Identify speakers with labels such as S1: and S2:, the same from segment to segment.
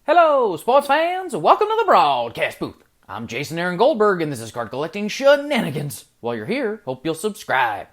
S1: Hello, sports fans! Welcome to the broadcast booth. I'm Jason Aaron Goldberg, and this is Card Collecting Shenanigans. While you're here, hope you'll subscribe.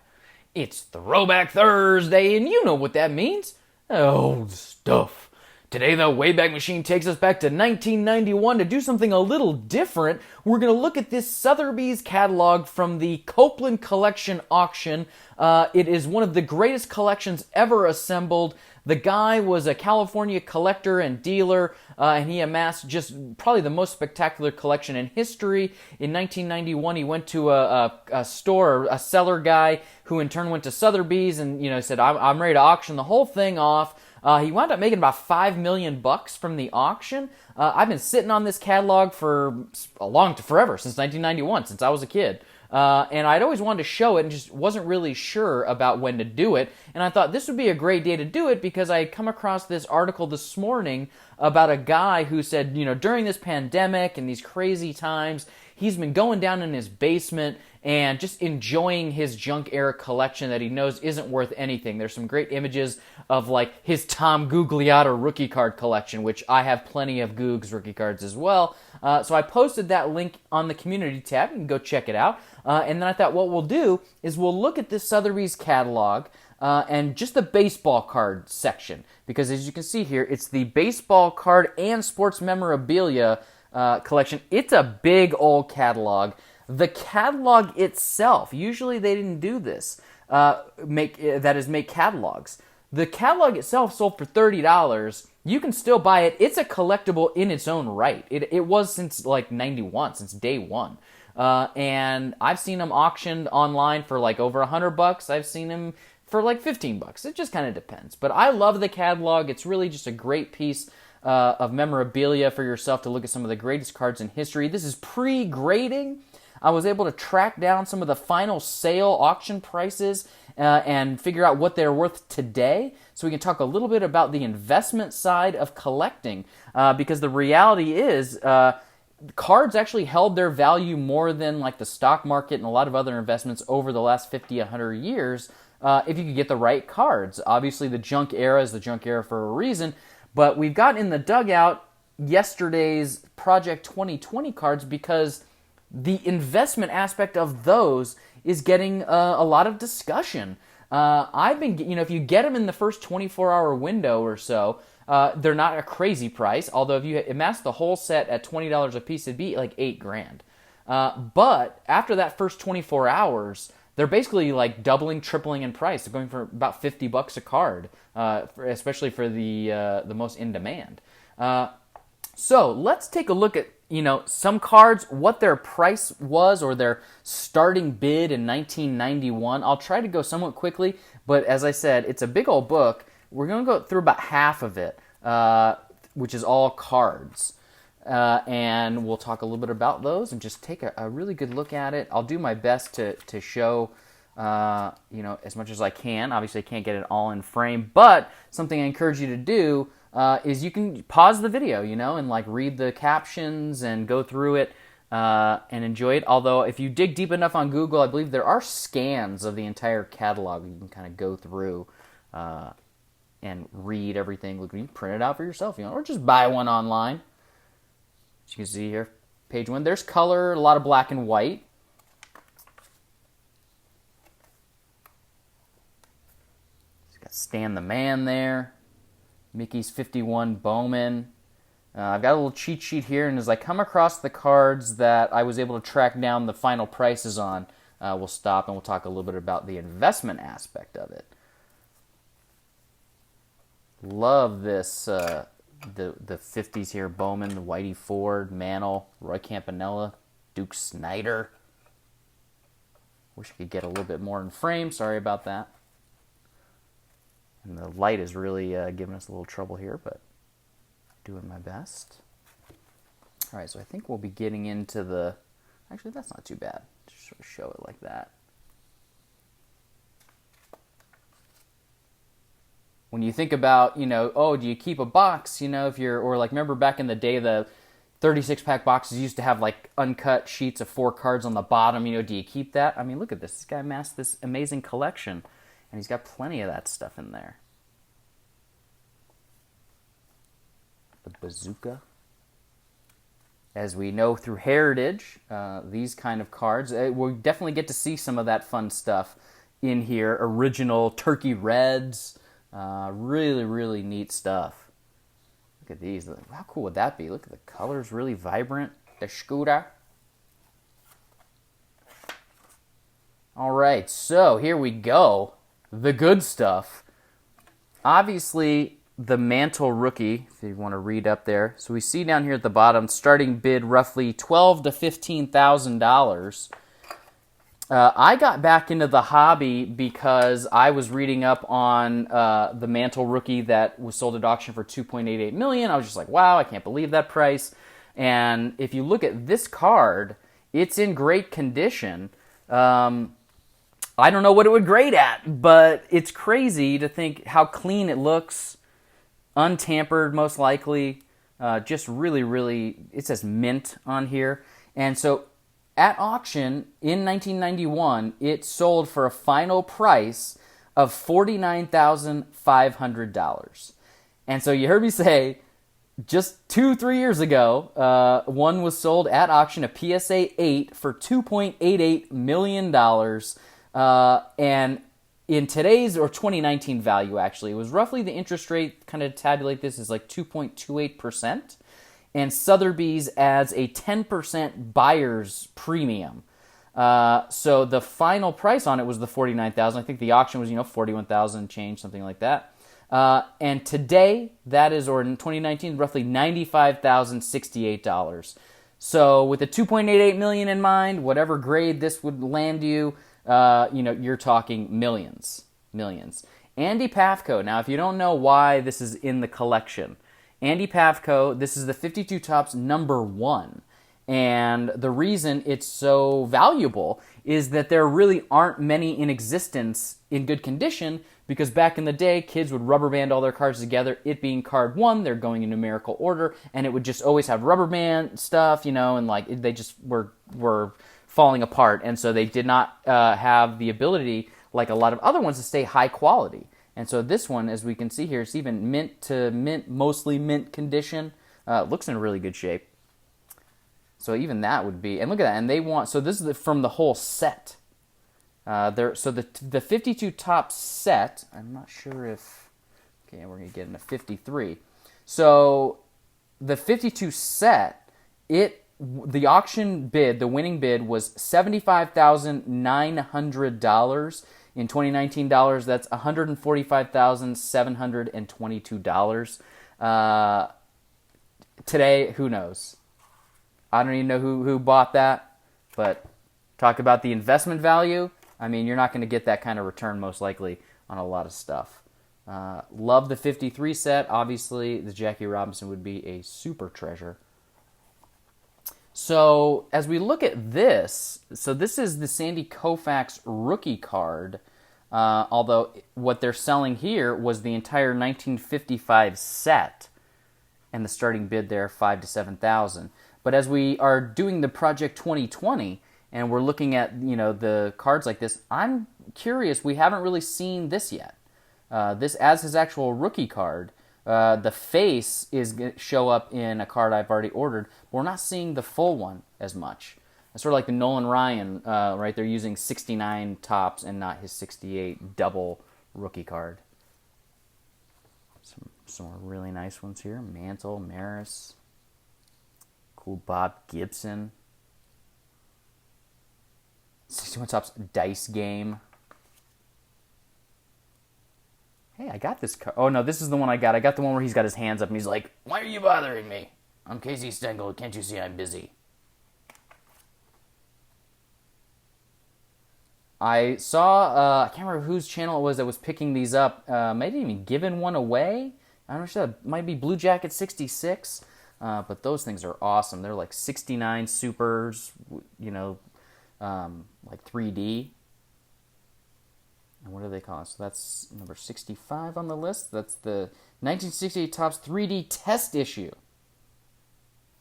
S1: It's Throwback Thursday, and you know what that means. Old stuff. Today, the Wayback Machine takes us back to 1991 to do something a little different. We're going to look at this Sotheby's catalog from the Copeland Collection auction. It is one of the greatest collections ever assembled. The guy was a California collector and dealer, and he amassed just probably the most spectacular collection in history. In 1991, he went to a store, a seller guy, who in turn went to Sotheby's and said, I'm ready to auction the whole thing off. He wound up making about $5 million from the auction. I've been sitting on this catalog for forever, since 1991, since I was a kid. And I'd always wanted to show it and just wasn't really sure about when to do it. And I thought this would be a great day to do it because I had come across this article this morning about a guy who said, during this pandemic and these crazy times, he's been going down in his basement and just enjoying his junk era collection that he knows isn't worth anything. There's some great images of like his Tom Gugliotta rookie card collection, which I have plenty of Googs rookie cards as well. So I posted that link on the community tab. You can go check it out. And then I thought what we'll do is we'll look at this Sotheby's catalog and just the baseball card section. Because as you can see here, it's the baseball card and sports memorabilia collection. It's a big old catalog. The catalog itself, usually they didn't do this, make catalogs. The catalog itself sold for $30. You can still buy it. It's a collectible in its own right. It was since like 91, since day one. And I've seen them auctioned online for like over $100. I've seen them for like $15. It just kind of depends. But I love the catalog. It's really just a great piece of memorabilia for yourself to look at some of the greatest cards in history. This is pre-grading. I was able to track down some of the final sale auction prices and figure out what they're worth today. So we can talk a little bit about the investment side of collecting because the reality is cards actually held their value more than like the stock market and a lot of other investments over the last 50, 100 years if you could get the right cards. Obviously, the junk era is the junk era for a reason, but we've got in the dugout yesterday's Project 2020 cards because the investment aspect of those is getting a lot of discussion. I've been, if you get them in the first 24-hour window or so, they're not a crazy price. Although if you amass the whole set at $20 a piece, it'd be like $8,000. But after that first 24 hours, they're basically like doubling, tripling in price. They're going for about $50 a card, especially for the most in demand. So let's take a look at some cards, what their price was or their starting bid in 1991. I'll try to go somewhat quickly, but as I said, it's a big old book. We're going to go through about half of it, which is all cards. And we'll talk a little bit about those and just take a really good look at it. I'll do my best to show as much as I can. Obviously, I can't get it all in frame, but something I encourage you to do is you can pause the video, and like read the captions and go through it and enjoy it. Although if you dig deep enough on Google, I believe there are scans of the entire catalog you can kind of go through and read everything. Look, you can print it out for yourself, or just buy one online. As you can see here, page 1. There's color, a lot of black and white. It's got Stan the Man there. Mickey's 51 Bowman. I've got a little cheat sheet here, and as I come across the cards that I was able to track down the final prices on, we'll stop and we'll talk a little bit about the investment aspect of it. Love this, the 50s here, Bowman, Whitey Ford, Mantle, Roy Campanella, Duke Snyder. Wish I could get a little bit more in frame, sorry about that. And the light is really giving us a little trouble here, but doing my best. All right, so I think we'll be getting into the... Actually, that's not too bad. Just sort of show it like that. When you think about, do you keep a box, if you're... Or like, remember back in the day, the 36-pack boxes used to have like uncut sheets of 4 cards on the bottom. Do you keep that? I mean, look at this. This guy amassed this amazing collection. And he's got plenty of that stuff in there. The Bazooka. As we know through Heritage, these kind of cards, we'll definitely get to see some of that fun stuff in here. Original Turkey Reds. Really, really neat stuff. Look at these. How cool would that be? Look at the colors, really vibrant. The Scooter. All right, so here we go. The good stuff. Obviously, the Mantle Rookie, if you want to read up there. So we see down here at the bottom, starting bid roughly $12,000 to $15,000. I got back into the hobby because I was reading up on the Mantle Rookie that was sold at auction for $2.88 million. I was just like, wow, I can't believe that price. And if you look at this card, it's in great condition. I don't know what it would grade at, but it's crazy to think how clean it looks. Untampered, most likely. Just really, really, it says mint on here. And so at auction in 1991, it sold for a final price of $49,500. And so you heard me say, just 2-3 years ago, one was sold at auction, a PSA 8, for $2.88 million. And in today's, or 2019 value, actually, it was roughly the interest rate, kind of tabulate this, is like 2.28%. And Sotheby's adds a 10% buyer's premium. So the final price on it was the $49,000. I think the auction was, $41,000 change, something like that. And today, that is, or in 2019, roughly $95,068. So with the $2.88 million in mind, whatever grade this would land you, you're talking millions. Andy Pafko. Now, if you don't know why this is in the collection, Andy Pafko, this is the 52 Topps #1. And the reason it's so valuable is that there really aren't many in existence in good condition, because back in the day, kids would rubber band all their cards together, it being card 1, they're going in numerical order, and it would just always have rubber band stuff, and like they just were falling apart, and so they did not have the ability, like a lot of other ones, to stay high quality. And so this one, as we can see here, it's even mint to mint, mostly mint condition. Looks in really good shape. So even that would be, and look at that, and they want, so this is from the whole set. So the 52 Topps set, I'm not sure if, okay, we're going to get into 53. So the 52 set, the auction bid, the winning bid was $75,900. In 2019 dollars, that's $145,722. Today, who knows? I don't even know who bought that, but talk about the investment value. I mean, you're not going to get that kind of return most likely on a lot of stuff. Love the 53 set. Obviously, the Jackie Robinson would be a super treasure. So as we look at this, so this is the Sandy Koufax rookie card, although what they're selling here was the entire 1955 set, and the starting bid there, $5,000 to $7,000. But as we are doing the Project 2020, and we're looking at the cards like this, I'm curious. We haven't really seen this yet. This as his actual rookie card. The face is going to show up in a card I've already ordered, but we're not seeing the full one as much. It's sort of like the Nolan Ryan, right? They're using 69 Topps and not his 68 double rookie card. Some more really nice ones here. Mantle, Maris. Cool Bob Gibson. 61 Topps Dice Game. Hey, I got this card. Oh, no, this is the one I got. I got the one where he's got his hands up and he's like, "Why are you bothering me? I'm Casey Stengel. Can't you see I'm busy?" I saw, I can't remember whose channel it was that was picking these up. Maybe even giving one away. I'm not sure. That might be Blue Jacket 66. But those things are awesome. They're like 69 supers, like 3D. And what do they call it? So that's number 65 on the list. That's the 1968 Topps 3D test issue.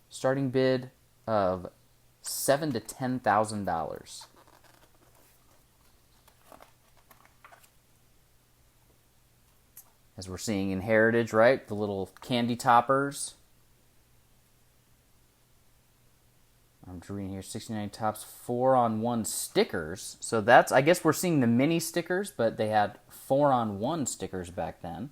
S1: Starting bid of $7,000 to $10,000. As we're seeing in Heritage, right? The little candy toppers. I'm reading here, 69 Topps 4-on-1 stickers. So that's, I guess we're seeing the mini stickers, but they had 4-on-1 stickers back then.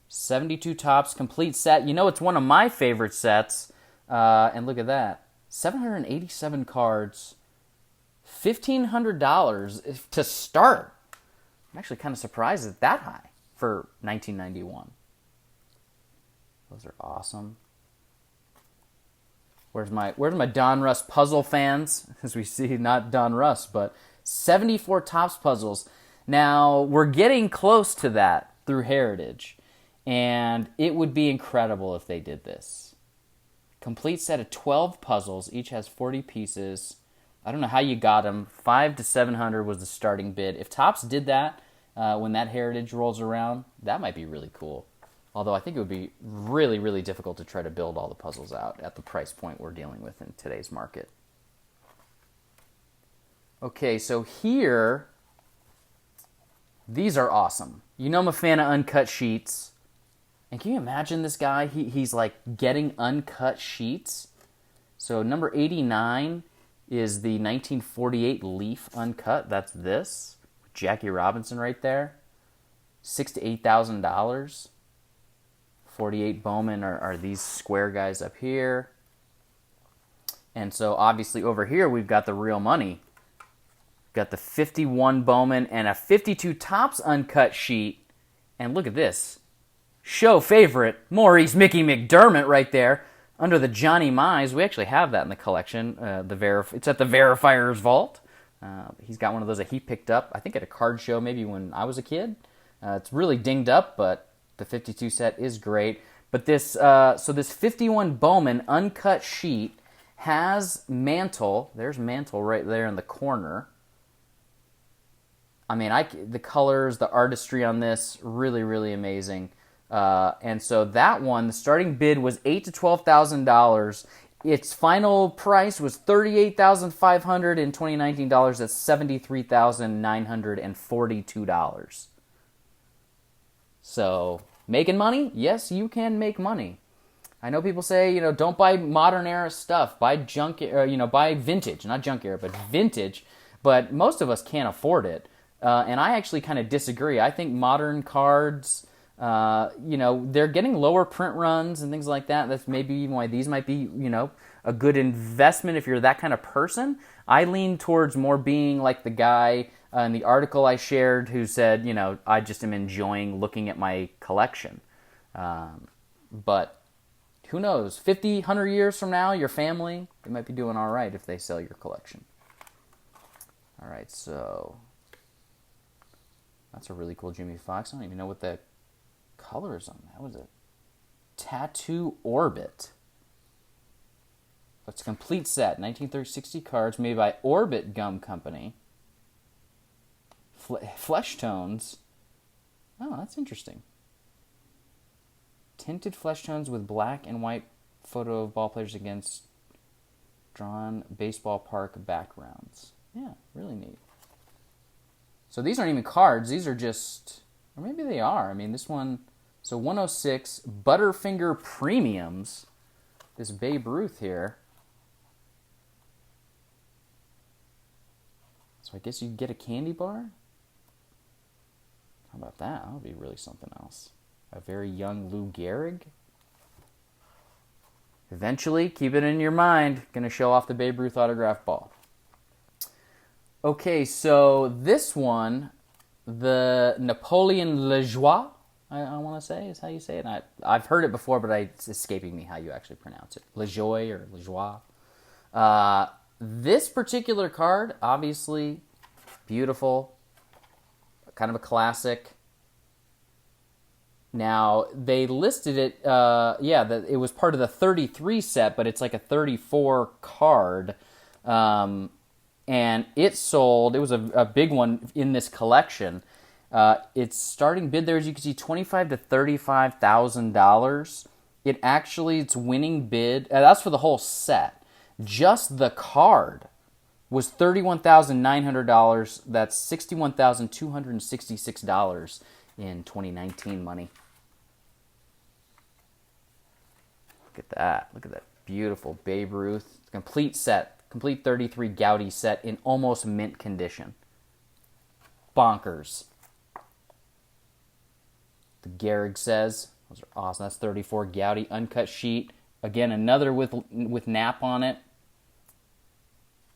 S1: 72 Topps complete set. You know, it's one of my favorite sets. And look at that. 787 cards. $1,500 to start. I'm actually kind of surprised it's that high for 1991. Those are awesome. Where's my Don Russ puzzle fans? As we see, not Don Russ, but 74 Topps puzzles. Now, we're getting close to that through Heritage, and it would be incredible if they did this. Complete set of 12 puzzles, each has 40 pieces. I don't know how you got them. $500 to $700 was the starting bid. If Topps did that when that Heritage rolls around, that might be really cool. Although I think it would be really, really difficult to try to build all the puzzles out at the price point we're dealing with in today's market. Okay, so here, these are awesome. You know I'm a fan of uncut sheets. And can you imagine this guy? He's like getting uncut sheets. So number 89 is the 1948 Leaf uncut. That's this. Jackie Robinson right there. $6,000 to $8,000. 48 Bowman are these square guys up here. And so obviously over here we've got the real money. Got the 51 Bowman and a 52 Topps uncut sheet. And look at this. Show favorite, Maurice Mickey McDermott right there. Under the Johnny Mize. We actually have that in the collection. It's at the Verifier's Vault. He's got one of those that he picked up, I think at a card show maybe when I was a kid. It's really dinged up, but the 52 set is great. But this 51 Bowman uncut sheet has Mantle. There's Mantle right there in the corner. I mean, the colors, the artistry on this, really, really amazing. And so that one, the starting bid was $8,000 to $12,000. Its final price was $38,500 in 2019 dollars. That's $73,942. So, making money? Yes, you can make money. I know people say, don't buy modern era stuff. Buy buy vintage. Not junk era, but vintage. But most of us can't afford it. And I actually kind of disagree. I think modern cards, they're getting lower print runs and things like that. That's maybe even why these might be, a good investment if you're that kind of person. I lean towards more being like the guy in the article I shared who said, I just am enjoying looking at my collection. But who knows? 50, 100 years from now, your family, they might be doing all right if they sell your collection. All right, so that's a really cool Jimmy Fox. I don't even know what the color is on that. What is it? Tattoo Orbit. It's a complete set. 1960 cards made by Orbit Gum Company. Flesh tones. Oh, that's interesting. Tinted flesh tones with black and white photo of ball players against drawn baseball park backgrounds. Yeah, really neat. So these aren't even cards. These are just, or maybe they are. I mean, this one, so 106 Butterfinger Premiums. This Babe Ruth here. So I guess you could get a candy bar? How about that? That would be really something else. A very young Lou Gehrig. Eventually, keep it in your mind, going to show off the Babe Ruth autograph ball. Okay, so this one, the Napoleon Lejoie, I want to say, is how you say it. I've heard it before, but it's escaping me how you actually pronounce it. Lejoie or Lejoie. This particular card, obviously, beautiful, kind of a classic. Now, they listed it, that it was part of the 33 set, but it's like a 34 card. And it sold, it was a big one in this collection. Its starting bid there, as you can see, $25,000 to $35,000. Its winning bid, that's for the whole set. Just the card was $31,900. That's $61,266 in 2019 money. Look at that. Look at that Beautiful. Babe Ruth. Complete set. Complete 33 Gaudy set in almost mint condition. Bonkers. The Gehrig says. Those are awesome. That's 34 Gaudy. Uncut sheet. Again, another with nap on it.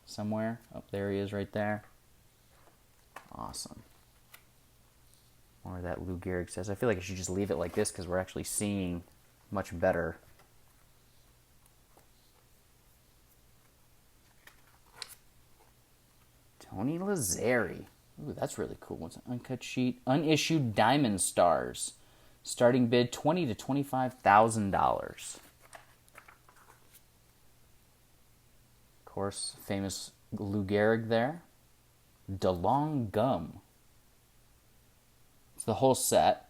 S1: Somewhere. Oh, there he is right there. Awesome. Or that Lou Gehrig says. I feel like I should just leave it like this because we're actually seeing much better. Tony Lazzari. Ooh, that's really cool. What's an uncut sheet? Unissued Diamond Stars. Starting bid $20,000 to $25,000. Of course, famous Lou Gehrig there. DeLong Gum. It's the whole set.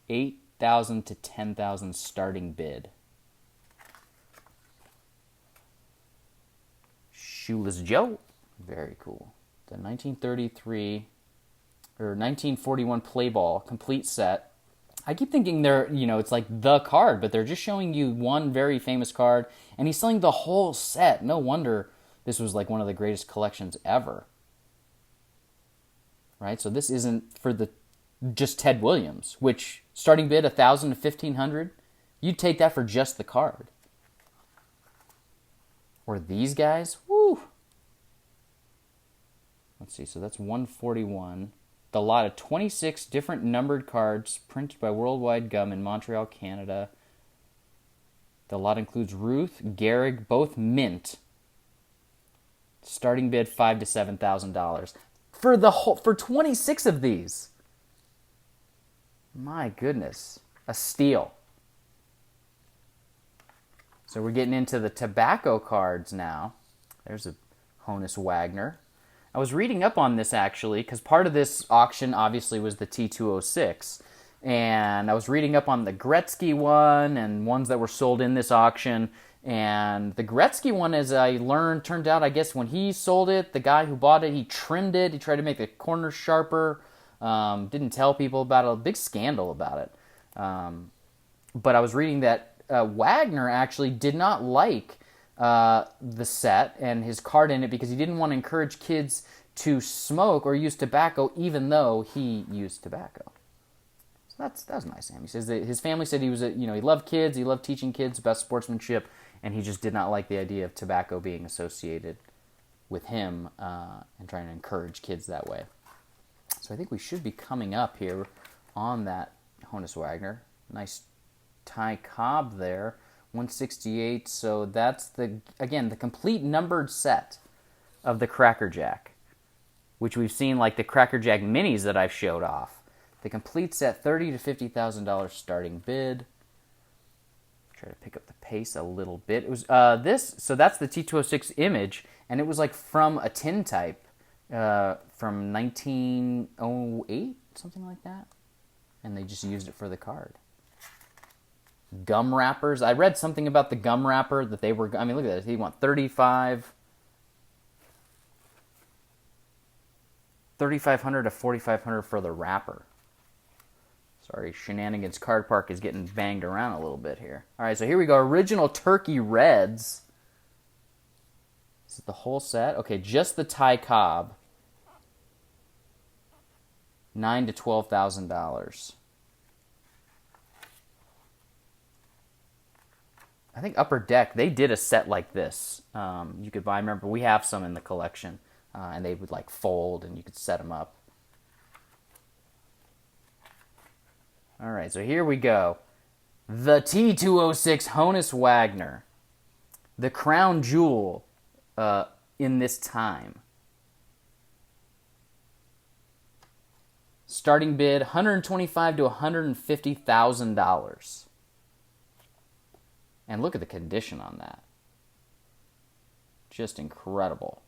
S1: $8,000 to $10,000 starting bid. Shoeless Joe. Very cool. The 1933 or 1941 play ball complete set. I keep thinking it's like the card, but they're just showing you one very famous card, and he's selling the whole set. No wonder this was like one of the greatest collections ever. Right? So this isn't for just Ted Williams, which starting bid $1,000 to $1,500. You'd take that for just the card. Or these guys, woo! Let's see, so that's 141. The lot of 26 different numbered cards printed by Worldwide Gum in Montreal, Canada. The lot includes Ruth, Gehrig, both mint. Starting bid $5,000 to $7,000 for 26 of these. My goodness, a steal. So we're getting into the tobacco cards now. There's a Honus Wagner. I was reading up on this actually because part of this auction obviously was the T206. And I was reading up on the Gretzky one and ones that were sold in this auction. And the Gretzky one, as I learned, turned out, I guess, when he sold it, the guy who bought it, he trimmed it. He tried to make the corners sharper. Didn't tell people about it. A big scandal about it. But I was reading that Wagner actually did not like the set and his card in it because he didn't want to encourage kids to smoke or use tobacco, even though he used tobacco. So that was nice of him. He says that his family said he loved kids, he loved teaching kids about sportsmanship, and he just did not like the idea of tobacco being associated with him and trying to encourage kids that way. So I think we should be coming up here on that Honus Wagner. Nice Ty Cobb there, 168. So that's the complete numbered set of the Cracker Jack, which we've seen like the Cracker Jack minis that I've showed off. The complete set, $30,000 to $50,000 starting bid. Try to pick up the pace a little bit. It was so that's the T206 image, and it was like from a tin type from 1908, something like that, and they just used it for the card. Gum wrappers. I read something about the gum wrapper that they were. I mean, look at this. He want $3,500 to $4,500 for the wrapper. Sorry, Shenanigans Card Park is getting banged around a little bit here. All right, so here we go. Original Turkey Reds. This is the whole set. Okay, just the Ty Cobb. $9,000 to $12,000. I think Upper Deck, they did a set like this. You could buy, I remember we have some in the collection, and they would like fold and you could set them up. All right, so here we go. The T206 Honus Wagner. The crown jewel in this time. Starting bid $125,000 to $150,000. And look at the condition on that. Just incredible.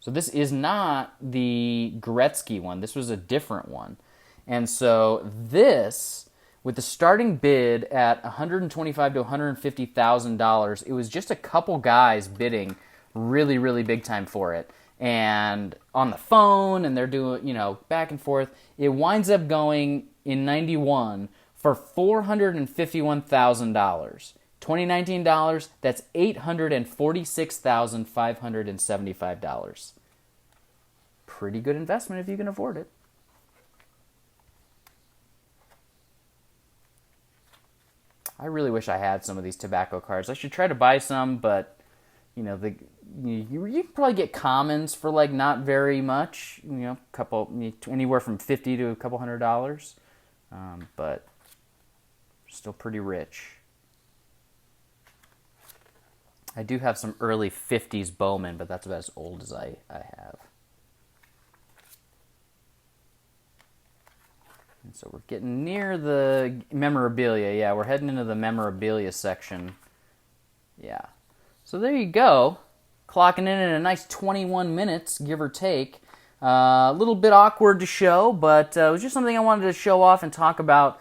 S1: So this is not the Gretzky one. This was a different one. And so this, with the starting bid at $125,000 to $150,000, it was just a couple guys bidding really, really big time for it. And on the phone, and they're doing, back and forth. It winds up going in 91 for $451,000. 2019 dollars, that's $846,575. Pretty good investment if you can afford it. I really wish I had some of these tobacco cards. I should try to buy some, but you know, you can probably get commons for like not very much. You know, anywhere from $50 to a couple $100, but still pretty rich. I do have some early 50s Bowman, but that's about as old as I have. And so we're getting near the memorabilia. Yeah, we're heading into the memorabilia section. Yeah. So there you go. Clocking in at a nice 21 minutes, give or take. A little bit awkward to show, but it was just something I wanted to show off and talk about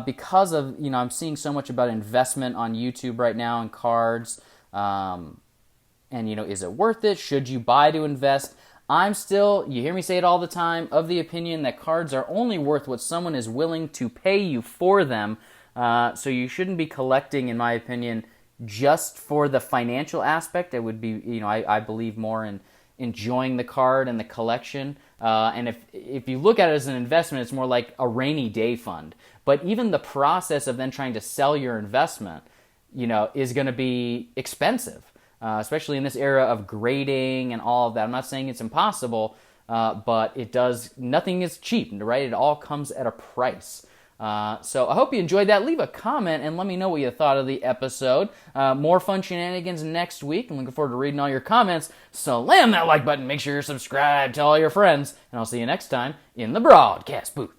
S1: because of, you know, I'm seeing so much about investment on YouTube right now in cards. And, you know, is it worth it? Should you buy to invest? I'm still, you hear me say it all the time, of the opinion that cards are only worth what someone is willing to pay you for them. So you shouldn't be collecting, in my opinion, just for the financial aspect. It would be, you know, I believe more in enjoying the card and the collection. And if you look at it as an investment, it's more like a rainy day fund. But even the process of then trying to sell your investment, you know, is going to be expensive. Especially in this era of grading and all of that. I'm not saying it's impossible, but nothing is cheap, right? It all comes at a price. So I hope you enjoyed that. Leave a comment and let me know what you thought of the episode. More fun shenanigans next week. I'm looking forward to reading all your comments. Slam that like button. Make sure you're subscribed. Tell all your friends. And I'll see you next time in the broadcast booth.